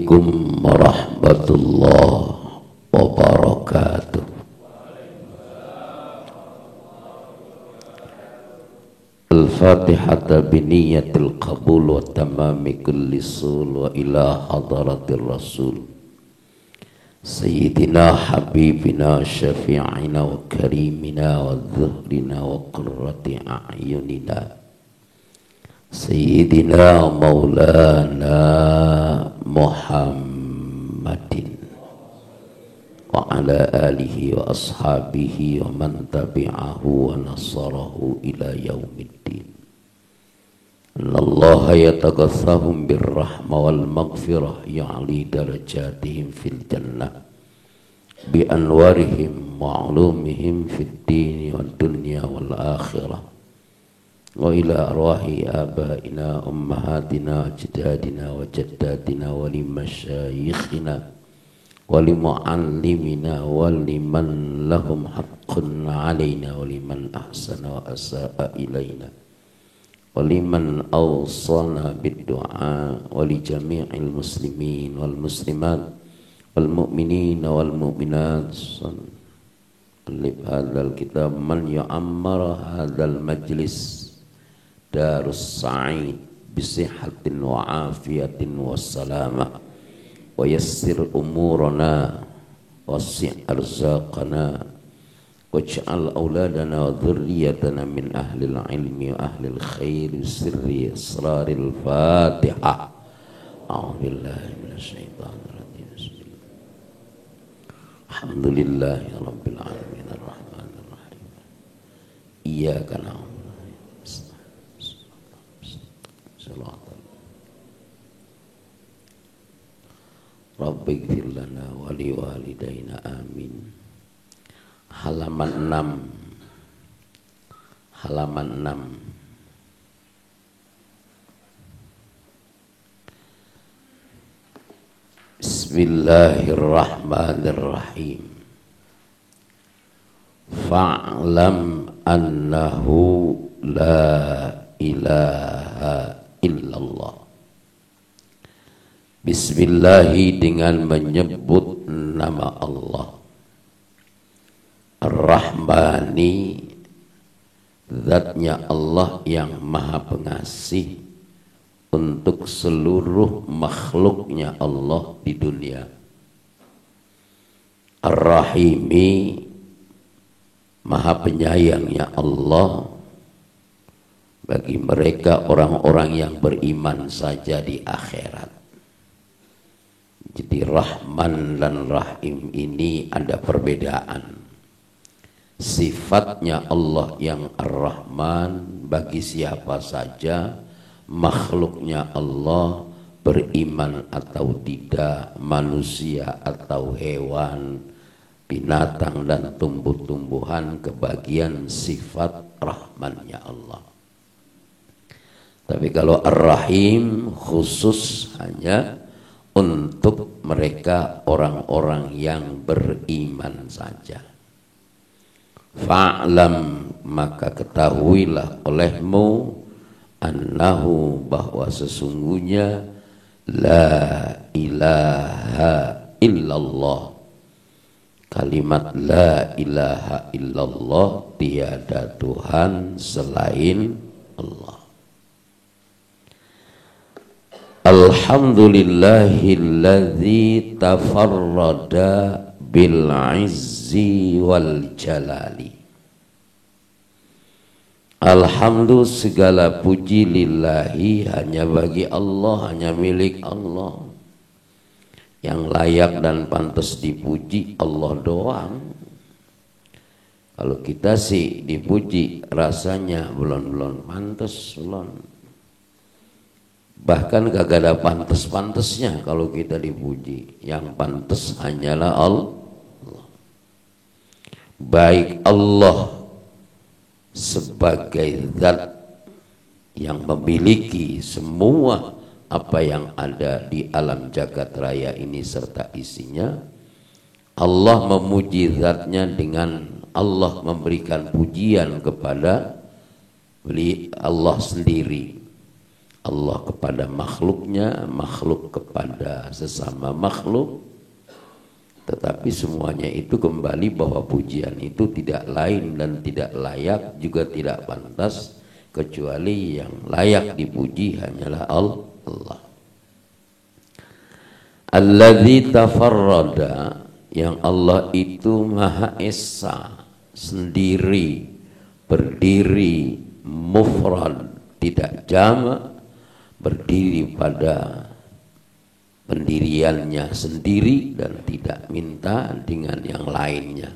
Assalamualaikum warahmatullahi wabarakatuh. Al-Fatihata biniyatil qabul wa tamami kulli sul wa ila hadaratir rasul Sayyidina habibina syafi'ina wa karimina wa dhuhrina wa qurrati a'yunina Sayyidina maulana Muhammadin wa ala alihi wa ashabihi wa man tabi'ahu wa nasarahu ila yaumiddin. Allaha yatagassahum birrahma wal maghfirah ya'li darajatihim fil jannah bi anwarihim wa ulumihim fid dini wad dunya wal akhirah wa ila arwahi abaina ummahatina ajdadina wa jaddatina wa limasyayikhina wa limu'allimina wa liman lahum haqqun alaina wa liman ahsana wa asa'a ilaina wa liman awsana bid-du'a wa li jami'il muslimin wal muslimat wal mu'minin wal mu'minat alif hadzal kitab man yu'ammar hadzal majlis darus sa'id bisihatin wa afiyatin wassalamah wa yassir umurana wasi' arzaqana waj'al auladana wa dhurriyyatana min ahlil ilmi wa ahlil khair sirri asraril fatihah. A'udzubillahi minasyaitonir rajim. Bismillah. Alhamdulillahi rabbil alamin arrahmanir rahim. Iyyaka na'budu Rabbi ighfir lana wa li walidayna amin. Halaman 6. Halaman 6. Bismillahirrahmanirrahim. Fa'lam annahu la ilaha illallah. Bismillahi dengan menyebut nama Allah Ar-Rahmani, zatnya Allah yang maha pengasih untuk seluruh makhluknya Allah di dunia. Ar-Rahimi, maha penyayangnya Allah bagi mereka orang-orang yang beriman saja di akhirat. Jadi Rahman dan Rahim ini ada perbedaan. Sifatnya Allah yang Ar-Rahman bagi siapa saja, makhluknya Allah beriman atau tidak, manusia atau hewan, binatang dan tumbuh-tumbuhan, kebagian sifat Rahmannya Allah. Tapi kalau Ar-Rahim khusus hanya untuk mereka orang-orang yang beriman saja. Fa'lam, maka ketahuilah olehmu, annahu, bahwa sesungguhnya la ilaha illallah, kalimat la ilaha illallah, tiada Tuhan selain Allah. Alhamdulillahilladzi tafarrada bil izzi wal jalali. Alhamdulillah, segala puji lillahi, hanya bagi Allah, hanya milik Allah. Yang layak dan pantas dipuji Allah doang. Kalau kita sih dipuji rasanya belum pantas, belum. Bahkan gak ada pantas-pantasnya kalau kita dipuji. Yang pantas hanyalah Allah. Baik Allah sebagai zat yang memiliki semua apa yang ada di alam jagat raya ini serta isinya. Allah memuji zatnya dengan Allah memberikan pujian kepada Allah sendiri. Allah kepada makhluknya, makhluk kepada sesama makhluk. Tetapi semuanya itu kembali bahwa pujian itu tidak lain dan tidak layak, juga tidak pantas, kecuali yang layak dipuji hanyalah Allah. Alladzi tafarrada, yang Allah itu Maha Esa, sendiri, berdiri, mufrad, tidak jamak, berdiri pada pendiriannya sendiri dan tidak minta dengan yang lainnya.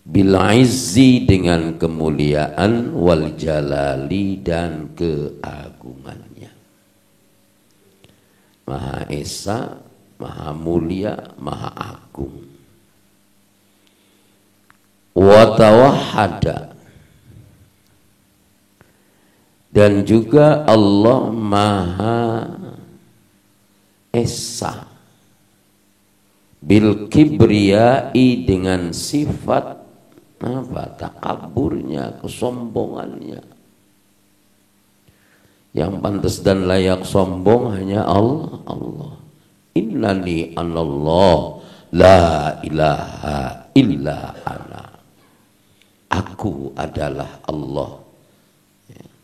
Bil izzi, dengan kemuliaan, wal jalali, dan keagungannya. Maha Esa, Maha Mulia, Maha Agung. Wa tawahhada, dan juga Allah Maha Esa bil kibriyai, dengan sifat takaburnya, kesombongannya. Yang pantas dan layak sombong hanya Allah. Innani anallah la ilaha illa ana. Aku adalah Allah.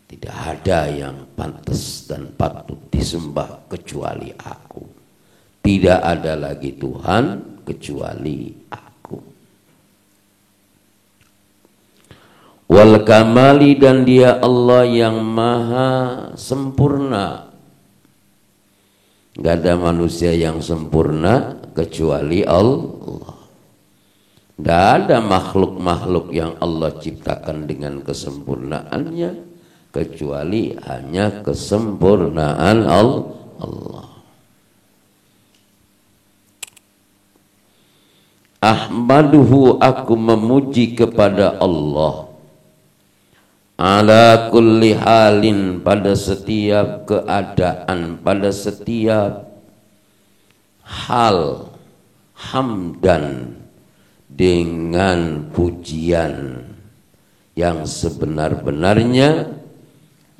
Tidak ada yang pantas dan patut disembah kecuali aku. Tidak ada lagi Tuhan kecuali aku. Wal kamali, dan dia Allah yang maha sempurna. Gak ada manusia yang sempurna kecuali Allah. Tidak ada makhluk-makhluk yang Allah ciptakan dengan kesempurnaannya kecuali hanya kesempurnaan Allah. Ahmaduhu, aku memuji kepada Allah, ala kulli halin, pada setiap keadaan, pada setiap hal, hamdan, dengan pujian yang sebenar-benarnya,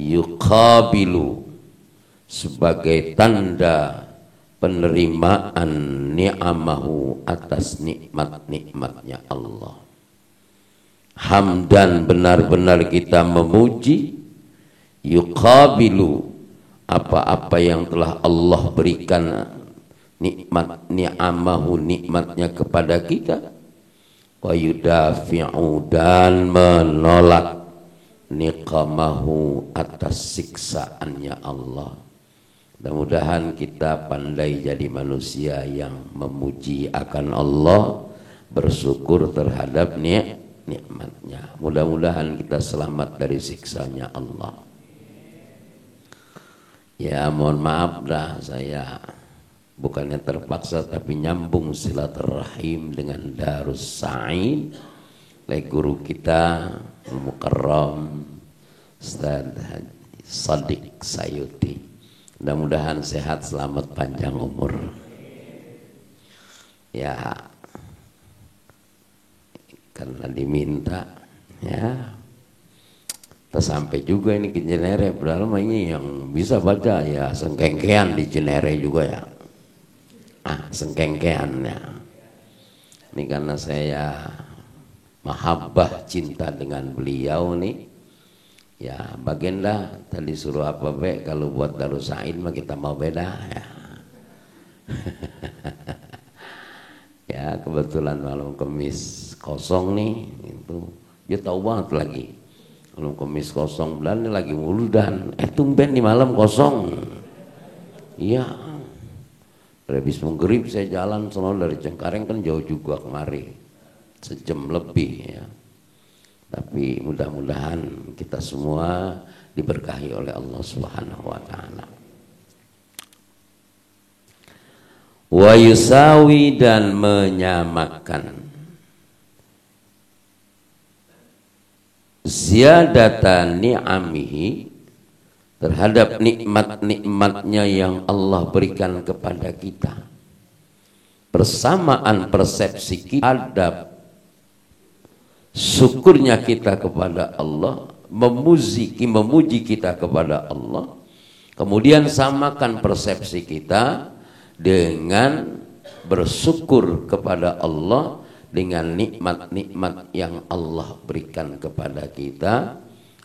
yuqabilu, sebagai tanda penerimaan ni'amahu, atas nikmat-nikmatnya Allah. Hamdan, benar-benar kita memuji, yuqabilu, apa-apa yang telah Allah berikan nikmat, ni'amahu, nikmatnya kepada kita, wa yudafi'u, dan menolak niqamahu, atas siksaannya Allah. Mudah-mudahan kita pandai jadi manusia yang memuji akan Allah, bersyukur terhadap nikmatnya. Mudah-mudahan kita selamat dari siksanya Allah. Ya mohon maaf dah, saya bukannya terpaksa tapi nyambung silaturahim dengan Darus Sa'id, guru kita Mukarram Ustaz Shadiq Sayuti. Mudah-mudahan sehat, selamat, panjang umur. Ya, karena diminta, ya, tersampai juga ini ke Cinere. Padahal ini yang bisa baca ya sengkengkean di Cinere juga ya. Sengkengkean ya. Ini karena saya mahabbah, cinta dengan beliau nih, ya baginda tadi suruh apa be, kalau buat Darus Sa'id mah kita mau beda ya. Ya kebetulan malam Kamis kosong nih, itu dia tahu banget lagi malam Kamis kosong, bulan lagi wuludan, tumben di malam kosong. Iya, habis maghrib saya jalan sono dari Cengkareng, kan jauh juga kemari, sejam lebih ya. Tapi mudah-mudahan kita semua diberkahi oleh Allah Subhanahu wa taala. Wa yusawi, dan menyamakan, ziyadatan ni'amihi, terhadap nikmat-nikmatnya yang Allah berikan kepada kita. Persamaan persepsi kita terhadap syukurnya kita kepada Allah, memuji kita kepada Allah, Kemudian samakan persepsi kita dengan bersyukur kepada Allah dengan nikmat-nikmat yang Allah berikan kepada kita.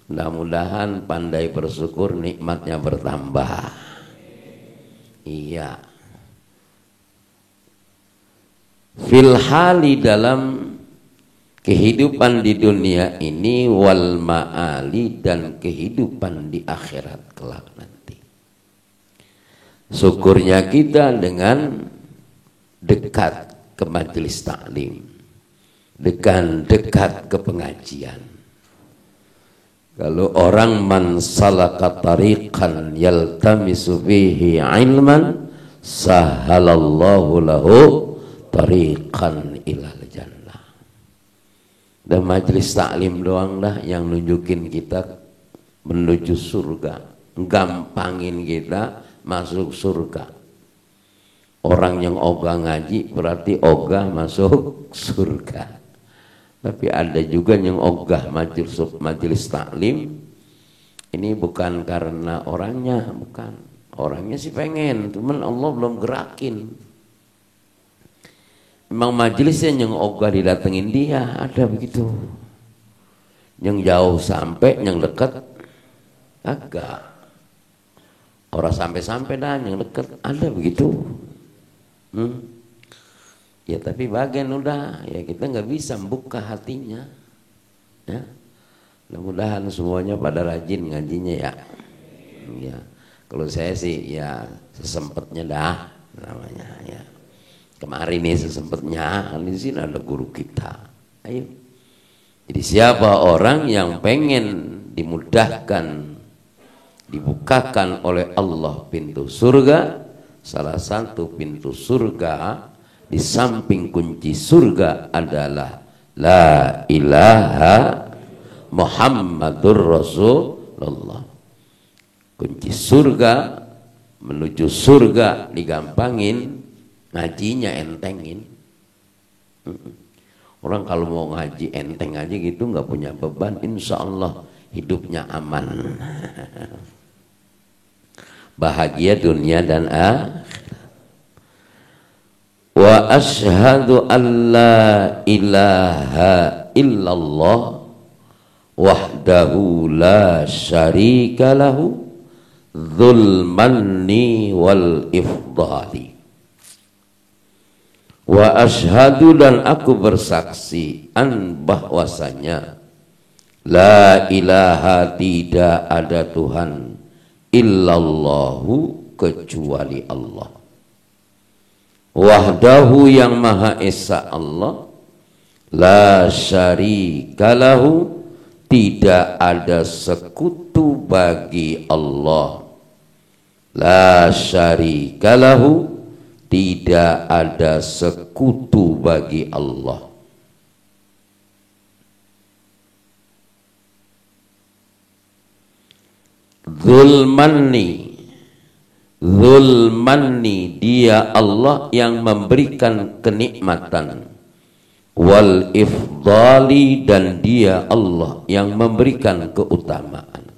Mudah-mudahan pandai bersyukur, nikmatnya bertambah. Iya. Fil hali, dalam kehidupan di dunia ini, wal ma'ali, dan kehidupan di akhirat kelak nanti. Syukurnya kita dengan dekat ke majelis taklim, dengan dekat ke pengajian. Kalau orang man salaka tariqan yaltamisu fihi ilman sahalallahu lahu tariqan ilal jannah. Dan majelis taklim doang dah yang nunjukin kita menuju surga, gampangin kita masuk surga. Orang yang ogah ngaji berarti ogah masuk surga. Tapi ada juga yang ogah majelis taklim, ini bukan karena orangnya, bukan. Orangnya sih pengen, cuman Allah belum gerakin. Memang majelisnya yang ogah didatengin dia, ada begitu. Yang jauh sampai, yang dekat agak. Orang sampai-sampai dan yang dekat ada begitu. Ya tapi bagian udah, ya kita nggak bisa membuka hatinya. Ya, mudah-mudahan semuanya pada rajin ngajinya ya. Ya, kalau saya sih ya sesempatnya dah namanya ya. Kemarin nih sesempatnya, di sini ada guru kita. Ayo. Jadi siapa orang yang pengen dimudahkan, dibukakan oleh Allah pintu surga, salah satu pintu surga di samping kunci surga adalah la ilaha Muhammadur Rasulullah. Kunci surga menuju surga digampangin, ngajinya entengin. Orang kalau mau ngaji enteng aja gitu, nggak punya beban, insya Allah hidupnya aman. Bahagia dunia dan akhirat. Wa asyhadu an la ilaha illallah wahdahu la syarika lahu dzul manni wal ifdali. Wa asyhadu, dan aku bersaksi, an bahwasanya la ilaha, tidak ada Tuhan, illallahu, kecuali Allah. Wahdahu, yang maha esa Allah, la syarika lahu, tidak ada sekutu bagi Allah. La syarika lahu, tidak ada sekutu bagi Allah. Zulmanni, zulmanni, dia Allah yang memberikan kenikmatan. Wal ifdali, dan dia Allah yang memberikan keutamaan.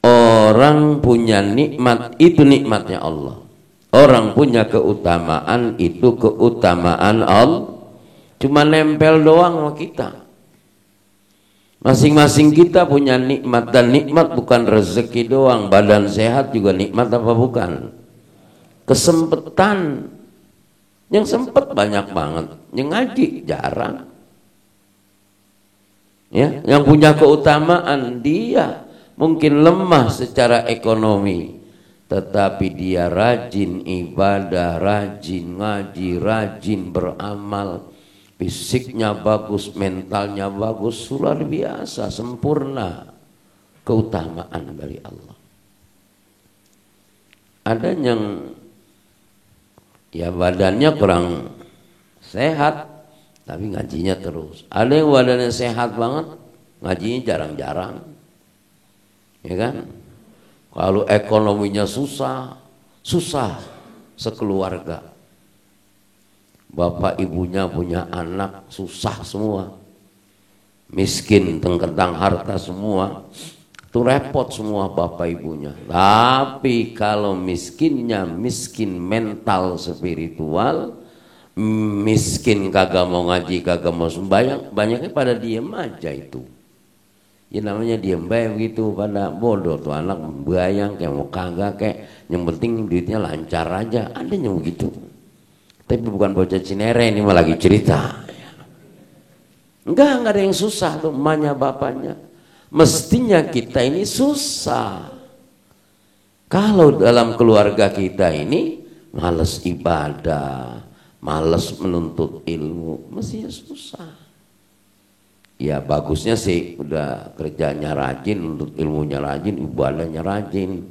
Orang punya nikmat, itu nikmatnya Allah. Orang punya keutamaan, itu keutamaan Allah. Cuma nempel doang sama kita. Masing-masing kita punya nikmat, dan nikmat bukan rezeki doang. Badan sehat juga nikmat apa bukan? Kesempatan. Yang sempet banyak banget, yang ngaji jarang. Ya, yang punya keutamaan, dia mungkin lemah secara ekonomi, tetapi dia rajin ibadah, rajin ngaji, rajin beramal. Fisiknya bagus, mentalnya bagus, luar biasa, sempurna. Keutamaan dari Allah. Ada yang ya badannya kurang sehat, tapi ngajinya terus. Ada yang badannya sehat banget, ngajinya jarang-jarang. Ya kan? Kalau ekonominya susah sekeluarga. Bapak ibunya punya anak susah semua, miskin, tengkentang harta semua, Itu repot semua bapak ibunya. Tapi kalau miskinnya miskin mental spiritual, miskin kagak mau ngaji, kagak mau sembahyang, banyaknya pada diem aja itu. Ya namanya diem bae begitu, pada bodoh tuh anak bayang kayak mau kagak kayak, yang penting duitnya lancar aja, ada yang begitu. Tapi bukan bocah Cinere, ini mah lagi cerita. Enggak ada yang susah tuh emaknya bapaknya. Mestinya kita ini susah. Kalau dalam keluarga kita ini males ibadah, males menuntut ilmu, mestinya susah. Ya bagusnya sih udah kerjanya rajin, untuk ilmunya rajin, ibadahnya rajin.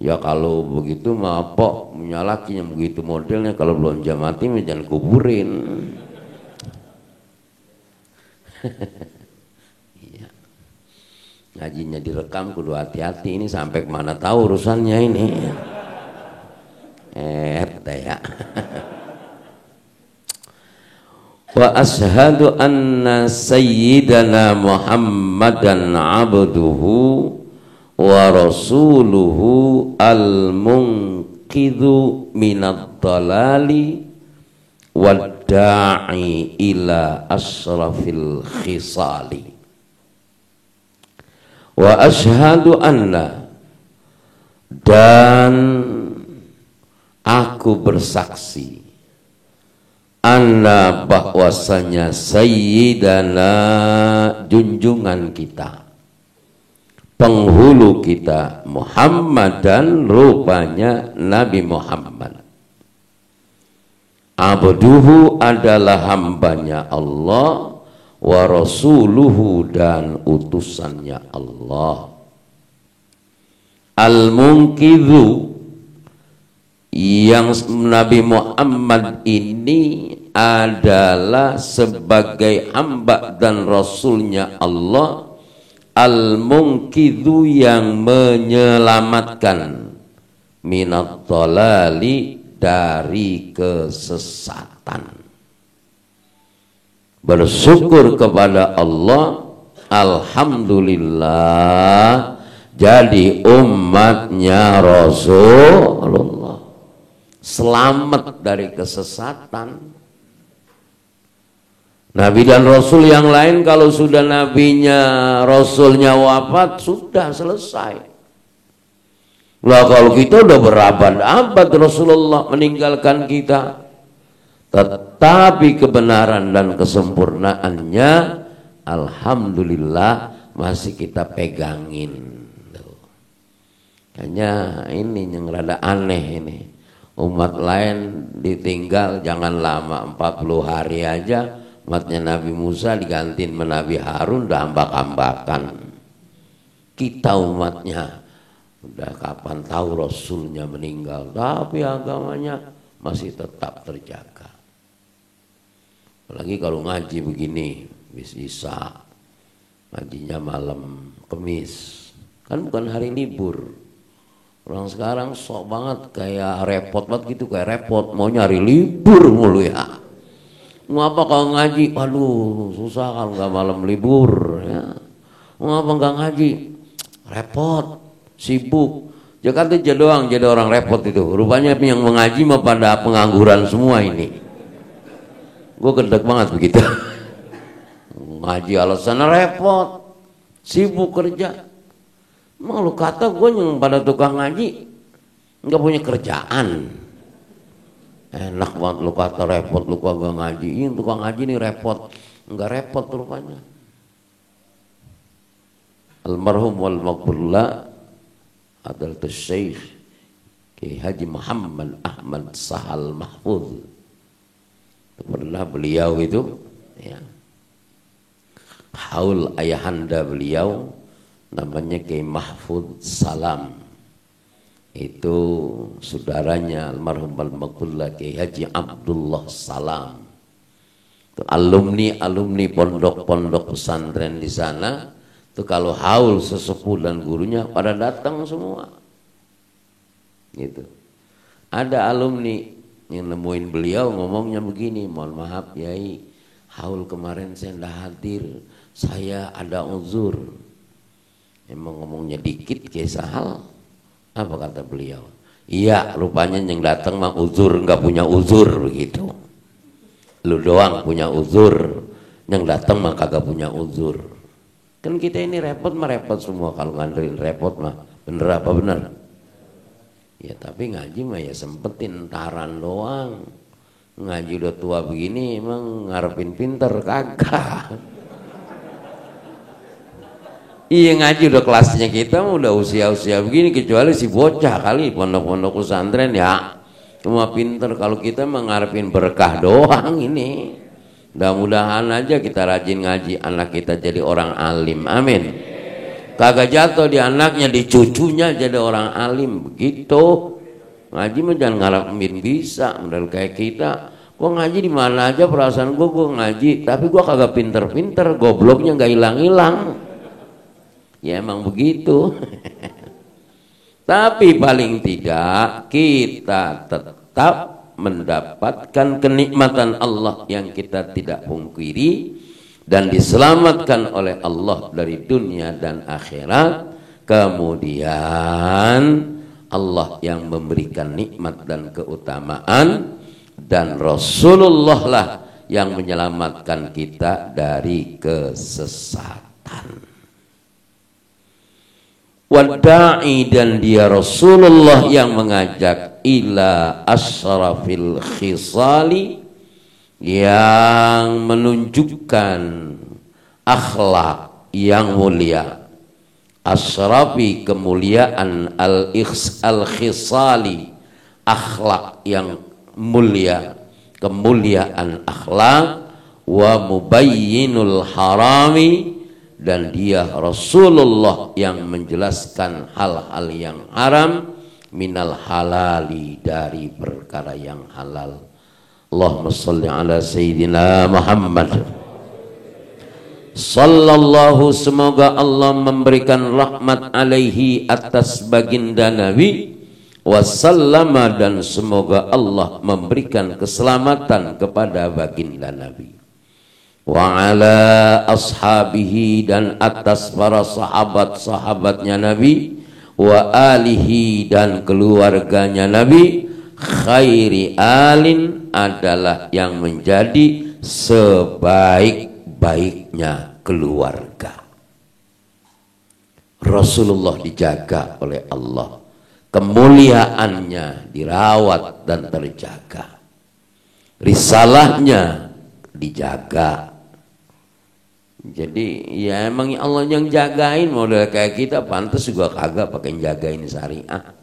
Ya kalau begitu mah pok punya laki yang begitu modelnya, kalau belum jam mati jangan kuburin. Iya. Ngajinya direkam kudu hati-hati, ini sampai kemana tahu urusannya ini. Ya. Wa ashhadu anna sayyidana Muhammadan abduhu wa rasuluhu al-munqidhu minad dalali wad da'i ila asrafil khisali. Wa ashhadu anna, dan aku bersaksi, anna bahwasanya sayyidana junjungan kita, penghulu kita, Muhammad, dan rupanya Nabi Muhammad, abduhu adalah hambanya Allah, wa rasuluhu dan utusannya Allah, al-munqidhu, yang Nabi Muhammad ini adalah sebagai hamba dan rasulnya Allah, al-munqidhu yang menyelamatkan, minat dhalali dari kesesatan. Bersyukur kepada Allah, alhamdulillah jadi umatnya Rasulullah, selamat dari kesesatan. Nabi dan Rasul yang lain kalau sudah nabinya, Rasulnya wafat, sudah selesai. Lah kalau kita udah berabad-abad Rasulullah meninggalkan kita, tetapi kebenaran dan kesempurnaannya alhamdulillah masih kita pegangin. Kayaknya ini yang rada aneh ini. Umat lain ditinggal jangan lama, 40 hari aja umatnya Nabi Musa digantiin sama Nabi Harun udah ambak-ambakan. Kita umatnya udah kapan tahu Rasulnya meninggal, tapi agamanya masih tetap terjaga. Apalagi kalau ngaji begini, bisa ngajinya malam Kamis, kan bukan hari libur. Orang sekarang sok banget kayak repot banget gitu, kayak repot mau nyari libur mulu ya. Ngapa kalau ngaji? Waduh susah kalau nggak malam libur ya. Ngapa nggak ngaji? Repot, sibuk. Jakarta aja doang jadi orang repot itu. Rupanya yang mengaji mah pada pengangguran semua ini. Gue gedek banget begitu. Ngaji alasannya repot, sibuk kerja. Emang lu kata gue yang pada tukang ngaji nggak punya kerjaan. Enak banget lu kata repot, lu kagak ngaji. Ini tukang ngaji nih repot, nggak repot rupanya. Almarhum wal maghfurlah adalah Syekh Kiai Haji Muhammad Ahmad Sahal Mahfuz. Pernah beliau itu ya, haul ayahanda beliau namanya Kiai Mahfud Salam, itu saudaranya almarhum al-maghfurlah Kiai Haji Abdullah Salam, itu alumni pondok-pondok pesantren di sana. Itu kalau haul sesepuh dan gurunya pada datang semua. Gitu. Ada alumni yang nemuin beliau ngomongnya begini, mohon maaf Yai, haul kemarin saya tidak hadir, saya ada uzur. Emang ngomongnya dikit kayak sahal. Apa kata beliau? Iya, rupanya yang datang mah uzur, nggak punya uzur begitu. Lu doang punya uzur, yang datang mah kagak punya uzur. Kan kita ini repot mah repot semua kalau ngandelin repot mah. Bener apa bener? Ya tapi ngaji mah ya sempetin taran doang. Ngaji udah tua begini emang ngarepin pinter kagak. Iya ngaji udah kelasnya kita udah usia-usia begini, kecuali si bocah kali pondok-pondok pesantren ya cuma pinter. Kalau kita mengharapin berkah doang ini. Mudah-mudahan aja kita rajin ngaji, anak kita jadi orang alim, amin. Kagak jatuh di anaknya, di cucunya jadi orang alim begitu. Ngaji mah jangan ngarepin bisa model kayak kita. Gua ngaji di mana aja perasaan gua ngaji, tapi gua kagak pinter-pinter, gobloknya nggak hilang-hilang. Ya emang begitu. Tapi paling tidak kita tetap mendapatkan kenikmatan Allah yang kita tidak pungkiri dan diselamatkan oleh Allah dari dunia dan akhirat. Kemudian Allah yang memberikan nikmat dan keutamaan, dan Rasulullah lah yang menyelamatkan kita dari kesesatan. Wada'i, dan dia Rasulullah yang mengajak ila asrafil khisali, yang menunjukkan akhlak yang mulia. Asrafi kemuliaan, al-khisali akhlak yang mulia, kemuliaan akhlak. Wa mubayyinul harami, dan dia Rasulullah yang menjelaskan hal-hal yang haram, minal halali, dari perkara yang halal. Allahumma salli ala Sayyidina Muhammad sallallahu, semoga Allah memberikan rahmat alaihi atas baginda Nabi, wasallama, dan semoga Allah memberikan keselamatan kepada baginda Nabi, wa ala ashabihi, dan atas para sahabat-sahabatnya Nabi, wa alihi, dan keluarganya Nabi. Khairi alin, adalah yang menjadi sebaik-baiknya keluarga. Rasulullah dijaga oleh Allah, kemuliaannya dirawat dan terjaga, risalahnya dijaga. Jadi ya emang Allah yang jagain. Model kayak kita pantas juga kagak pakai jagain syariah.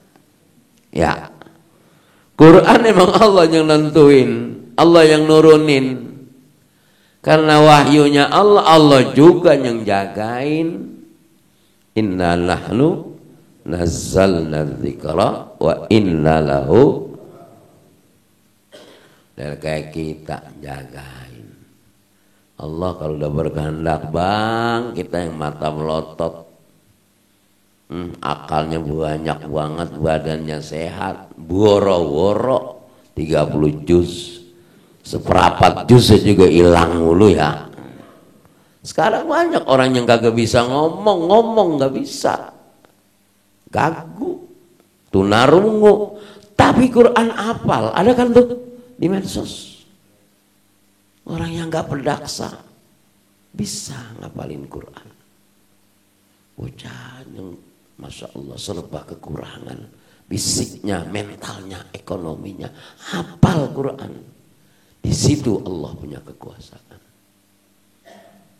Ya, Quran emang Allah yang nentuin, Allah yang nurunin. Karena wahyunya Allah, Allah juga yang jagain. Inna nahnu nazzalna dzikra wa inna lahu, dan kayak kita jagain. Allah kalau udah berkehendak bang, kita yang mata melotot, akalnya banyak banget, badannya sehat, woro-woro 30 juz, seperempat juz juga hilang mulu ya. Sekarang banyak orang yang kagak bisa ngomong nggak bisa, gagu, tunarungu, tapi Quran hafal. Ada kan tuh di medsos. Orang yang gak berdaksa bisa ngapalin Quran. Bocah yang Masya Allah serba kekurangan, fisiknya, mentalnya, ekonominya, hafal Quran. Di situ Allah punya kekuasaan.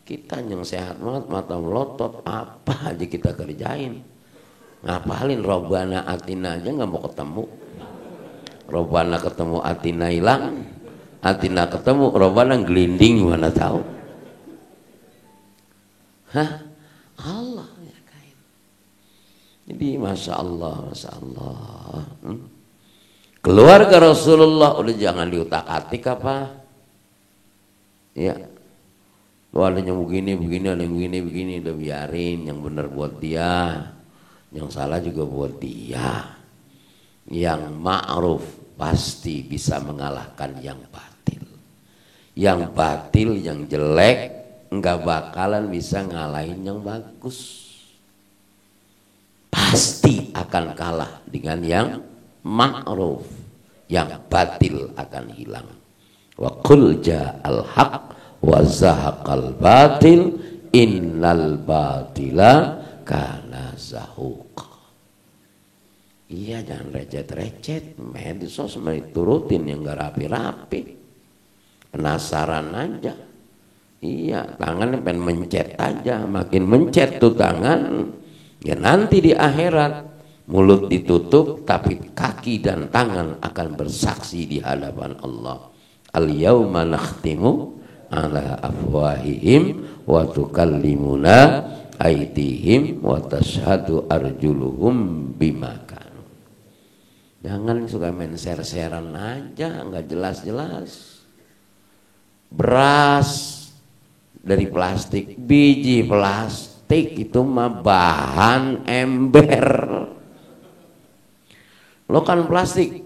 Kita yang sehat banget, mata melotot, apa aja kita kerjain. Ngapalin Robbana Atina aja gak mau ketemu. Robbana ketemu Atina hilang, Atina ketemu Robbana gelinding, mana tahu. Hah? Allah ya kain. Jadi Masya Allah, Masya Allah. Keluarga Rasulullah udah jangan diutak-atik apa? Ya. Lu ada yang begini, ada yang begini, udah biarin. Yang benar buat dia, yang salah juga buat dia. Yang ma'ruf pasti bisa mengalahkan yang batil. Yang batil, yang jelek nggak bakalan bisa ngalahin yang bagus. pasti akan kalah dengan yang ma'ruf, yang batil akan hilang. Wa qul ja'al haq wa zahaqal batil innal batila kana zahuqa. Iya, jangan recet-recet, medsos turutin yang gak rapi-rapi, penasaran aja. Iya, tangannya pengen mencet aja, makin mencet tuh tangan, ya nanti di akhirat mulut ditutup tapi kaki dan tangan akan bersaksi di hadapan Allah. Al-yauma nakhtimu ala afwahihim wa tukallimuna aydihim wa tashhadu arjuluhum bima kanu. Jangan suka main share-sharean aja, nggak jelas-jelas. Beras dari plastik, biji plastik itu mah bahan ember. Lo kan plastik,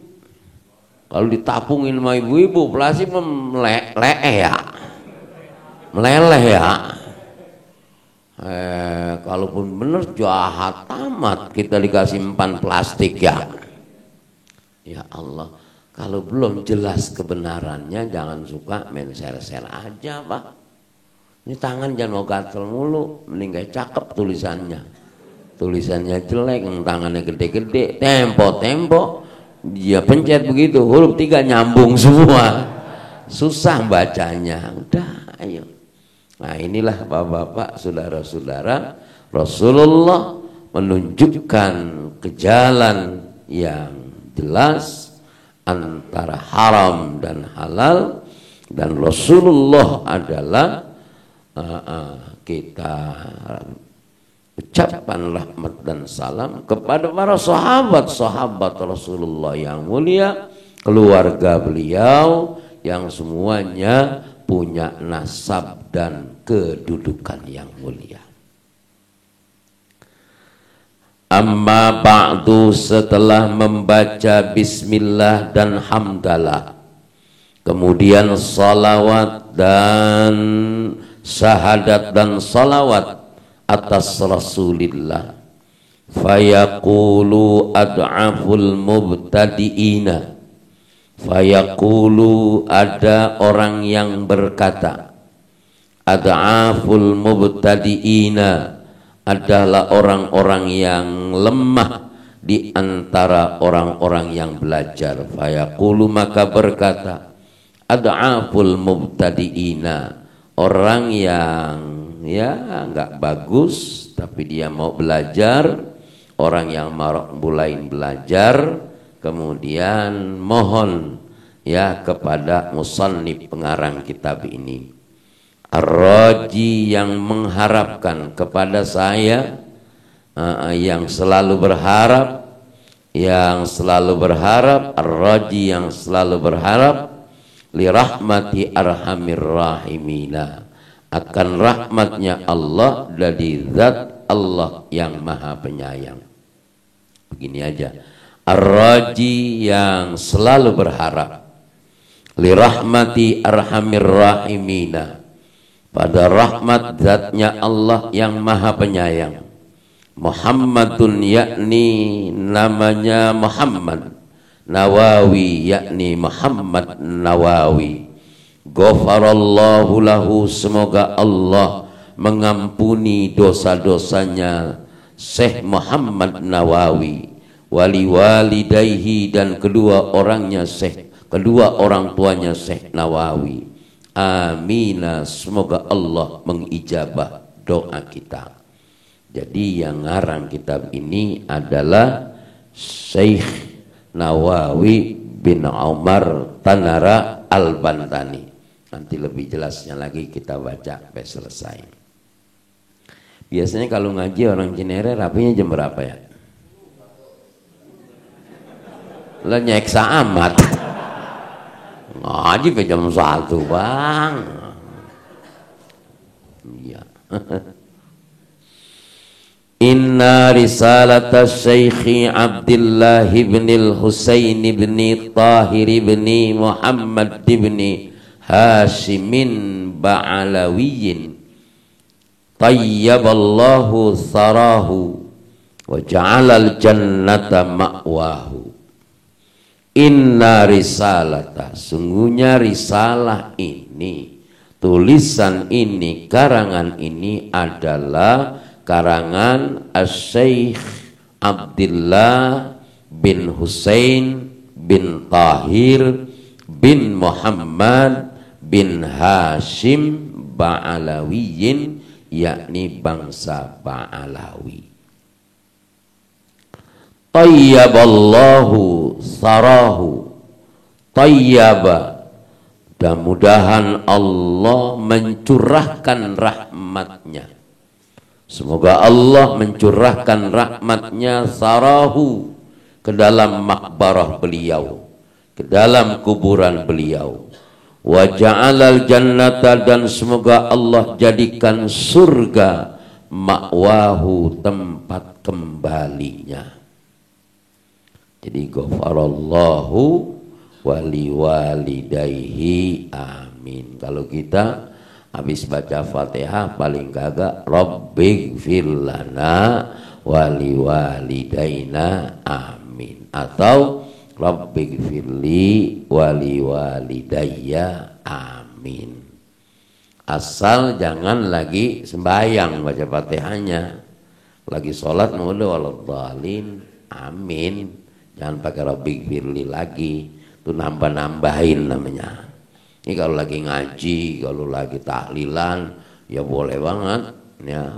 kalau ditapungin sama ibu-ibu plastik meleleh ya, meleleh ya. Kalaupun bener jahat amat kita dikasih empan plastik ya. Ya Allah, kalau belum jelas kebenarannya jangan suka main share-share aja Pak. Ini tangan jangan mau gatel mulu, mending kayak cakep tulisannya. Tulisannya jelek, tangannya gede-gede, tempo-tempo, dia pencet begitu, huruf 3 nyambung semua. Susah bacanya, udah ayo. Nah inilah bapak-bapak, saudara-saudara, Rasulullah menunjukkan ke jalan yang jelas antara haram dan halal, dan Rasulullah adalah kita ucapkan rahmat dan salam kepada para sahabat Rasulullah yang mulia, keluarga beliau yang semuanya punya nasab dan kedudukan yang mulia. Amma ba'du, setelah membaca bismillah dan hamdalah, kemudian salawat dan syahadat dan salawat atas Rasulillah, fayaqulu ad'aful mubtadi'ina, fayaqulu ada orang yang berkata, ad'aful mubtadi'ina adalah orang-orang yang lemah di antara orang-orang yang belajar. Fayaqulu maka berkata, ad'aful mubtadi'ina, orang yang ya nggak bagus tapi dia mau belajar, orang yang mulai belajar, kemudian mohon ya kepada musannif pengarang kitab ini, ar-raji yang mengharapkan kepada saya, yang selalu berharap, ar-raji yang selalu berharap li rahmati arhamir rahimina, akan rahmatnya Allah dari zat Allah yang maha penyayang. Begini aja, ar-raji yang selalu berharap li rahmati arhamir rahimina, pada rahmat zatnya Allah yang maha penyayang. Muhammadun yakni namanya Muhammad, Nawawi yakni Muhammad Nawawi, ghafarallahu lahu, semoga Allah mengampuni dosa-dosanya Syekh Muhammad Nawawi, wali walidayhi, dan kedua orang tuanya Syekh Nawawi. Amina, semoga Allah mengijabah doa kita. Jadi yang ngarang kitab ini adalah Syekh Nawawi bin Umar Tanara Al-Bantani. Nanti lebih jelasnya lagi kita baca sampai selesai. Biasanya kalau ngaji orang Cinere rapinya jam berapa ya? Lah nyeksa amat. Ngaji sampai jam 1 bang. Iya. Inna risalata Syekhi Abdullah ibn al-Husain ibn Tahir ibn Muhammad ibn Hashimin Ba'alawiyin tayyaballahu tharahu wa ja'alal jannata ma'wahu. Inna risalata, sungguhnya risalah ini, tulisan ini, karangan ini adalah karangan Asy-Syaikh Abdullah bin Husain bin Tahir bin Muhammad bin Hashim Ba'alawiyin, yakni bangsa Ba'alawi. Tayyaballahu sarahu, tayyaba, mudah-mudahan Allah mencurahkan rahmatnya. Semoga Allah mencurahkan rahmatnya sarahu, ke dalam makbarah beliau, ke dalam kuburan beliau. Wa ja'alal jannata, dan semoga Allah jadikan surga ma'wahu, tempat kembalinya. Jadi ghafarallahu wali walidayhi, amin. Kalau kita habis baca Fatihah paling kagak Rabbighfir lana wali walidayna, amin, atau Rabbighfirli wali walidayya, amin. Asal jangan lagi sembahyang baca Fatihahnya, lagi sholat mudah waladhdallin, amin. Jangan pakai Rabbighfirli lagi, itu nambah-nambahin namanya. Ini kalau lagi ngaji, kalau lagi tahlilan, ya boleh banget ya.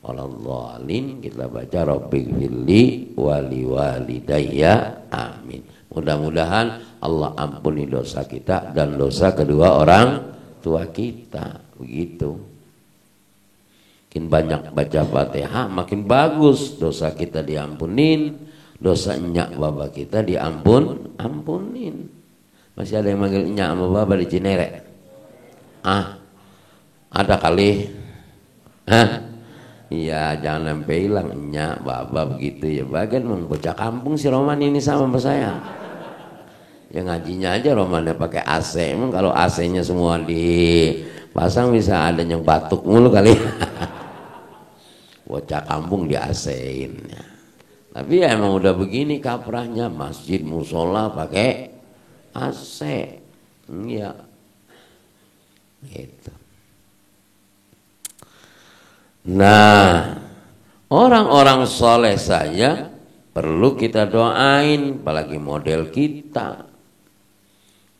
Waladhdallin kita baca Rabbighfirli wali walidayya, amin. Mudah-mudahan Allah ampuni dosa kita dan dosa kedua orang tua kita, begitu. Makin banyak baca Fatihah makin bagus, dosa kita diampunin, dosa nyak baba kita ampunin. Masih ada yang manggil nyak sama baba di Cinere? Ada kali? Iya, jangan sampai hilang nyak baba begitu ya. Bagian bocah kampung si Roman ini sama saya. Ya ngajinya aja Romannya pakai AC. Emang kalau AC-nya semua dipasang bisa ada yang batuk mulu kali. Bocah kampung di AC-in ya. Tapi ya emang udah begini kaprahnya, masjid musola pakai AC, ya, gitu. Nah, orang-orang soleh saja perlu kita doain, apalagi model kita.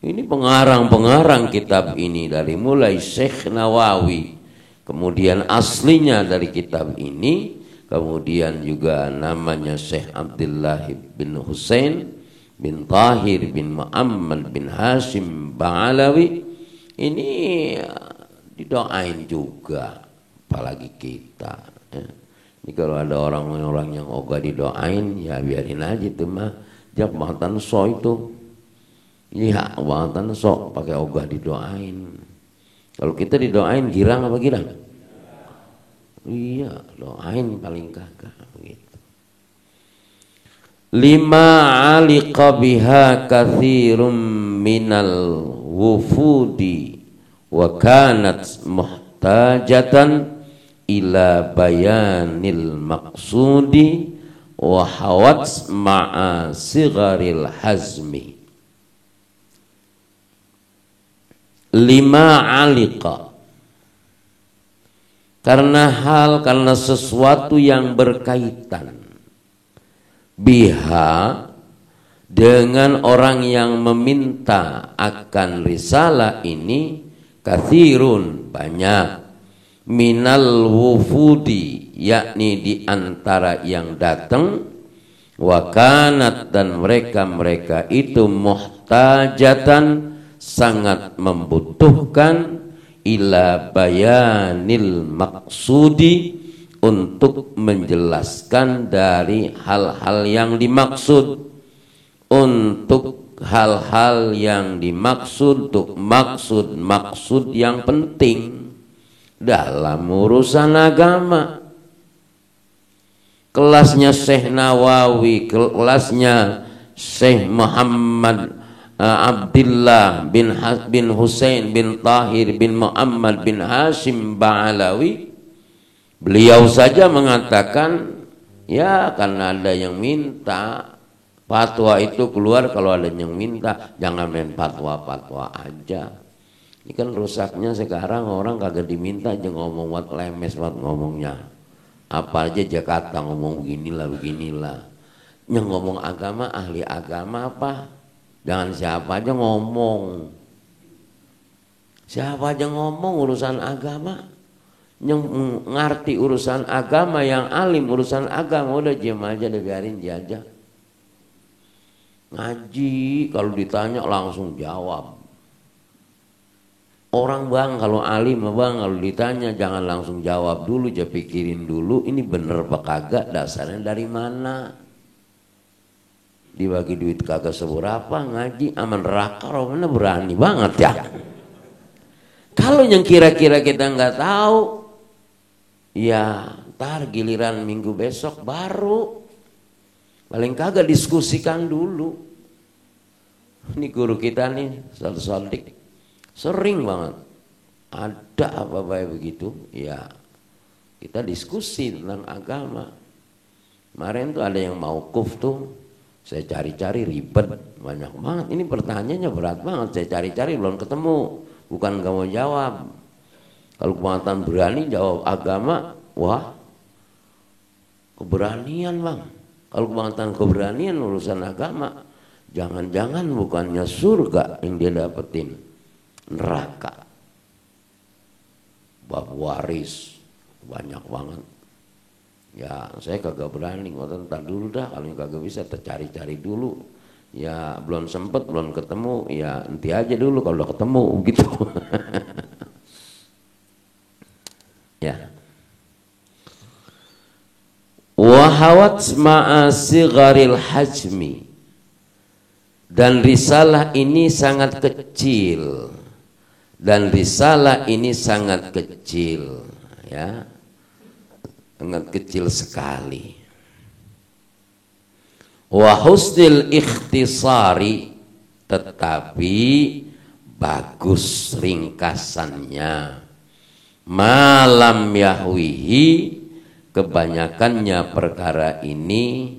Ini pengarang-pengarang kitab ini dari mulai Syekh Nawawi, kemudian aslinya dari kitab ini. Kemudian juga namanya Syekh Abdullah bin Husain bin Tahir bin Muhammad bin Hashim Ba'alawi. Ini didoain juga, apalagi kita ya. Ini kalau ada orang-orang yang ogah didoain, ya biarin aja itu mah. Jak bahatan so itu, iya bahatan so pakai ogah didoain. Kalau kita didoain girang apa girang? Iya, doain paling kagak begitu. Lima aliqa biha katsirum minal wufudi wa kanat muhtajatan ila bayanil maqsudi wa hawat ma'a sigharil hazmi. Lima aliqa, karena sesuatu yang berkaitan biha, dengan orang yang meminta akan risalah ini, kathirun, banyak, minal wufudi, yakni di antara yang datang, wakanat, dan mereka itu muhtajatan, sangat membutuhkan, ila bayanil maksudi, untuk menjelaskan dari hal-hal yang dimaksud, untuk hal-hal yang dimaksud, untuk maksud yang penting dalam urusan agama. Kelasnya Syekh Nawawi, kelasnya Syekh Muhammad Abdullah bin Husain bin Tahir bin Muhammad bin Hashim Ba'alawi, beliau saja mengatakan Ya karena ada yang minta. Fatwa itu keluar kalau ada yang minta. Jangan main fatwa-fatwa aja. Ini kan rusaknya sekarang orang kagak diminta aja ngomong buat lemes buat ngomongnya. Apa aja Jakarta ngomong beginilah. Yang ngomong agama, ahli agama apa? Jangan siapa aja ngomong. Siapa aja ngomong urusan agama. Yang ngerti urusan agama, yang alim urusan agama, udah diam aja, udah biarin dia aja. Ngaji kalau ditanya langsung jawab. Orang bang kalau alim bang kalau ditanya jangan langsung jawab dulu, aja pikirin dulu ini bener apa kagak, dasarnya dari mana. Dibagi duit kagak seberapa, ngaji aman neraka, mana berani banget ya. Kalau yang kira-kira kita nggak tahu, ya ntar giliran minggu besok baru. Paling kagak diskusikan dulu. Ini guru kita nih, Sodik, sering banget ada apa-apa begitu. Ya kita diskusi tentang agama. Kemarin tuh ada yang mauquf tuh, saya cari-cari ribet banyak banget. Ini pertanyaannya berat banget, saya cari-cari belum ketemu. Bukan gak mau jawab. Kalau kebangetan berani jawab agama, wah keberanian bang. Kalau kebangetan keberanian urusan agama, jangan-jangan bukannya surga yang dia dapetin, neraka. Bab waris banyak banget. Ya saya kagak berani, ngotot ntar dulu dah, kalau kagak bisa tercari-cari dulu. Ya belum sempet, belum ketemu, ya nanti aja dulu kalau udah ketemu gitu. Ya. Wahawat ma'asigharil hajmi, dan risalah ini sangat kecil, dan risalah ini sangat kecil, ya, sangat kecil sekali. Wa husnil ikhtisari, tetapi bagus ringkasannya. Malam yahwihi, kebanyakannya perkara ini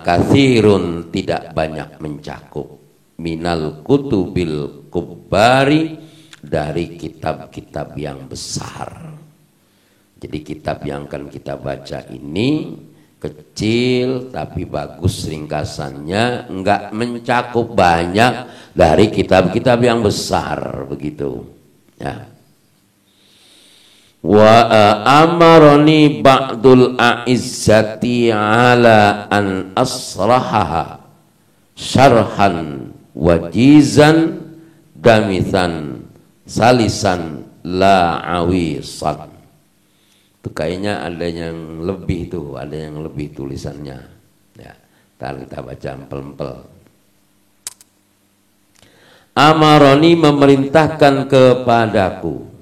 kathirun, tidak banyak mencakup. Minal kutubil kubbari, dari kitab-kitab yang besar. Jadi kitab yang akan kita baca ini kecil tapi bagus ringkasannya, enggak mencakup banyak dari kitab-kitab yang besar begitu ya. Wa amaroni ba'dul a'izzati ala an asrahaha syarhan wajizan damithan salisan la awisan. Itu kayaknya ada yang lebih tuh, ada yang lebih tulisannya ya. Ntar kita baca empel-empel. Amaroni, memerintahkan kepadaku.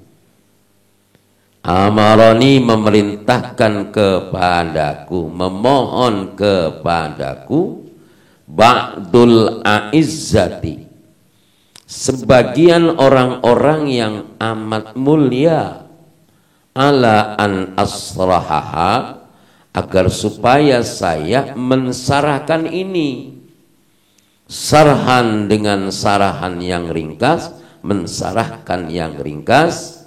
Amaroni, memerintahkan kepadaku, memohon kepadaku, ba'dul a'izzati, sebagian orang-orang yang amat mulia, ala an asrahaha, agar supaya saya mensarahkan ini. Sarhan, dengan sarahan yang ringkas, mensarahkan yang ringkas.